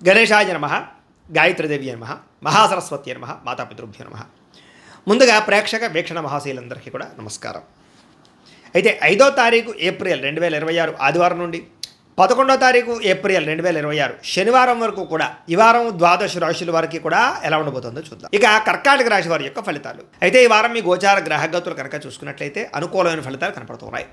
గణేశాయ నమః, గాయత్రీదేవి నమః, మహాసరస్వతి నమః, మాతాపితృభ్యో నమః. ముందుగా ప్రేక్షక వీక్షణ మహాశీలందరికీ కూడా నమస్కారం. అయితే 5వ తారీఖు ఏప్రిల్ 2026 ఆదివారం నుండి 11వ తారీఖు ఏప్రిల్ 2026 శనివారం వరకు కూడా ఈ వారం ద్వాదశ రాశుల వారికి కూడా ఎలా ఉండబోతుందో చూద్దాం. ఇక కర్కాటక రాశి వారి యొక్క ఫలితాలు. అయితే ఈ వారం మీ గోచార గ్రహగతులు కనుక చూసుకున్నట్లయితే అనుకూలమైన ఫలితాలు కనపడుతున్నాయి.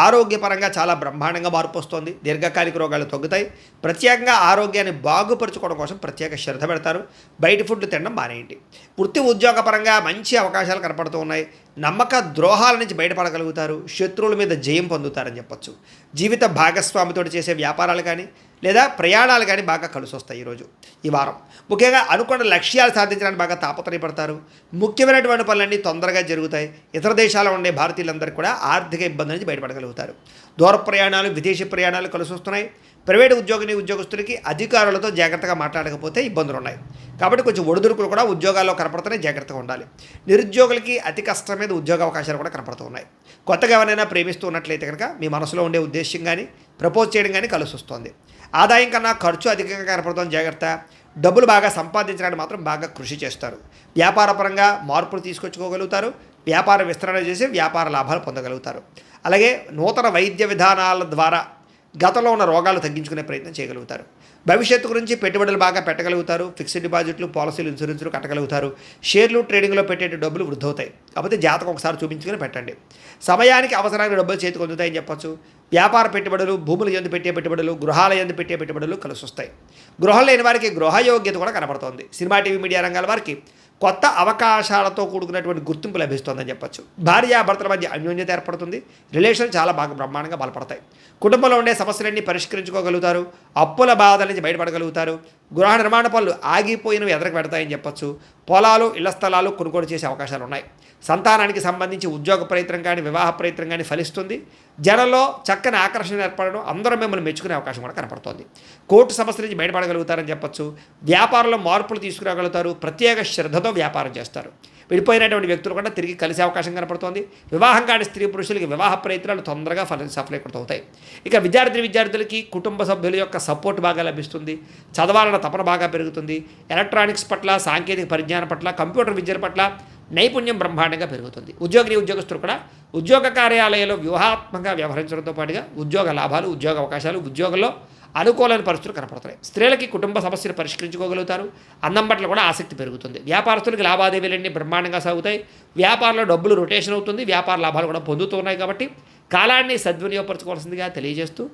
ఆరోగ్యపరంగా చాలా బ్రహ్మాండంగా మార్పు వస్తుంది. దీర్ఘకాలిక రోగాలు తగ్గుతాయి. ప్రత్యేకంగా ఆరోగ్యాన్ని బాగుపరుచుకోవడం కోసం ప్రత్యేక శ్రద్ధ పెడతారు. బయట ఫుడ్ తినడం మానేయండి. వృత్తి ఉద్యోగపరంగా మంచి అవకాశాలు కనపడుతూ ఉన్నాయి. నమ్మక ద్రోహాల నుంచి బయటపడగలుగుతారు. శత్రువుల మీద జయం పొందుతారని చెప్పొచ్చు. జీవిత భాగస్వామితో చేసే వ్యాపారాలు కానీ లేదా ప్రయాణాలు కానీ బాగా కలిసి వస్తాయి ఈరోజు ఈ వారం. ముఖ్యంగా అనుకున్న లక్ష్యాలు సాధించడానికి బాగా తాపత్రయపడతారు. ముఖ్యమైనటువంటి పనులన్నీ తొందరగా జరుగుతాయి. ఇతర దేశాల్లో ఉండే భారతీయులందరూ కూడా ఆర్థిక ఇబ్బంది నుంచి బయటపడగలుగుతారు. దూర ప్రయాణాలు, విదేశీ ప్రయాణాలు కలిసి వస్తున్నాయి. ప్రైవేటు ఉద్యోగస్తులకి అధికారులతో జాగ్రత్తగా మాట్లాడకపోతే ఇబ్బందులు ఉన్నాయి. కాబట్టి కొంచెం ఒడిదుడుకులు కూడా ఉద్యోగాల్లో కనపడుతున్నాయి. జాగ్రత్తగా ఉండాలి. నిరుద్యోగులకి అతి కష్టం మీద ఉద్యోగ అవకాశాలు కూడా కనపడుతూ ఉన్నాయి. కొత్తగా ఎవరైనా ప్రేమిస్తూ ఉన్నట్లయితే కనుక మీ మనసులో ఉండే ఉద్దేశం కానీ ప్రపోజ్ చేయడం కానీ కలిసి వస్తుంది. ఆదాయం కన్నా ఖర్చు అధికంగా కనపడుతుంది. జాగ్రత్త. డబ్బులు బాగా సంపాదించడానికి మాత్రం బాగా కృషి చేస్తారు. వ్యాపారపరంగా మార్పులు తీసుకొచ్చుకోగలుగుతారు. వ్యాపార విస్తరణ చేసి వ్యాపార లాభాలు పొందగలుగుతారు. అలాగే నూతన వైద్య విధానాల ద్వారా గతంలో ఉన్న రోగాలు తగ్గించుకునే ప్రయత్నం చేయగలుగుతారు. భవిష్యత్తు గురించి పెట్టుబడులు బాగా పెట్టగలుగుతారు. ఫిక్స్డ్ డిపాజిట్లు, పాలసీలు, ఇన్సూరెన్స్లు కట్టగలుగుతారు. షేర్లు, ట్రేడింగ్లో పెట్టే డబ్బులు వృద్ధవుతాయి. కాకపోతే జాతకం ఒకసారి చూపించుకొని పెట్టండి. సమయానికి అవసరానికి డబ్బులు చేతికి అందుతాయని చెప్పొచ్చు. వ్యాపార పెట్టుబడులు, భూముల యందు పెట్టే పెట్టుబడులు, గృహాల యందు పెట్టే పెట్టుబడులు కలిసి వస్తాయి. గృహం లేని వారికి గృహయోగ్యత కూడా కనబడుతోంది. సినిమా, టీవీ, మీడియా రంగాల వారికి కొత్త అవకాశాలతో కూడుకున్నటువంటి గుర్తింపు లభిస్తుందని చెప్పొచ్చు. భార్యాభర్తల మధ్య అన్యోన్యత ఏర్పడుతుంది. రిలేషన్ చాలా బాగా బ్రహ్మాండంగా బలపడతాయి. కుటుంబంలో ఉండే సమస్యలన్నీ పరిష్కరించుకోగలుగుతారు. అప్పుల బాధల నుంచి బయటపడగలుగుతారు. గృహ నిర్మాణ పనులు ఆగిపోయినవి ఎదరకు పెడతాయని చెప్పొచ్చు. పొలాలు, ఇళ్ల స్థలాలు కొనుగోలు చేసే అవకాశాలు ఉన్నాయి. సంతానానికి సంబంధించి ఉద్యోగ ప్రయత్నం కానీ వివాహ ప్రయత్నం కానీ ఫలిస్తుంది. జనంలో చక్కని ఆకర్షణ ఏర్పడడం, అందరూ మిమ్మల్ని మెచ్చుకునే అవకాశం కూడా కనపడుతుంది. కోర్టు సమస్య నుంచి బయటపడగలుగుతారని చెప్పొచ్చు. వ్యాపారంలో మార్పులు తీసుకురాగలుగుతారు. ప్రత్యేక శ్రద్ధతో వ్యాపారం చేస్తారు. విడిపోయినటువంటి వ్యక్తులు కూడా తిరిగి కలిసే అవకాశం కనపడుతోంది. వివాహం కాని స్త్రీ పురుషులకి వివాహ ప్రయత్నాలు తొందరగా సఫలీకృతమవుతాయి. ఇక విద్యార్థులకి కుటుంబ సభ్యుల యొక్క సపోర్ట్ బాగా లభిస్తుంది. చదవాలన్న తపన బాగా పెరుగుతుంది. ఎలక్ట్రానిక్స్ పట్ల, సాంకేతిక పరిజ్ఞానం పట్ల, కంప్యూటర్ విద్యల పట్ల నైపుణ్యం బ్రహ్మాండంగా పెరుగుతుంది. ఉద్యోగస్తులు కూడా ఉద్యోగ కార్యాలయాల్లో వ్యూహాత్మకంగా వ్యవహరించడంతో పాటుగా ఉద్యోగ లాభాలు, ఉద్యోగ అవకాశాలు, ఉద్యోగంలో అనుకూలమైన పరిస్థితులు కనపడతాయి. స్త్రీలకి కుటుంబ సమస్యలు పరిష్కరించుకోగలుగుతారు. అన్నం పట్ల కూడా ఆసక్తి పెరుగుతుంది. వ్యాపారస్తులకి లావాదేవీలన్నీ బ్రహ్మాండంగా సాగుతాయి. వ్యాపారంలో డబ్బులు రొటేషన్ అవుతుంది. వ్యాపార లాభాలు కూడా పొందుతున్నాయి. కాబట్టి కాలాన్ని సద్వినియోగపరచుకోవాల్సిందిగా తెలియజేస్తూ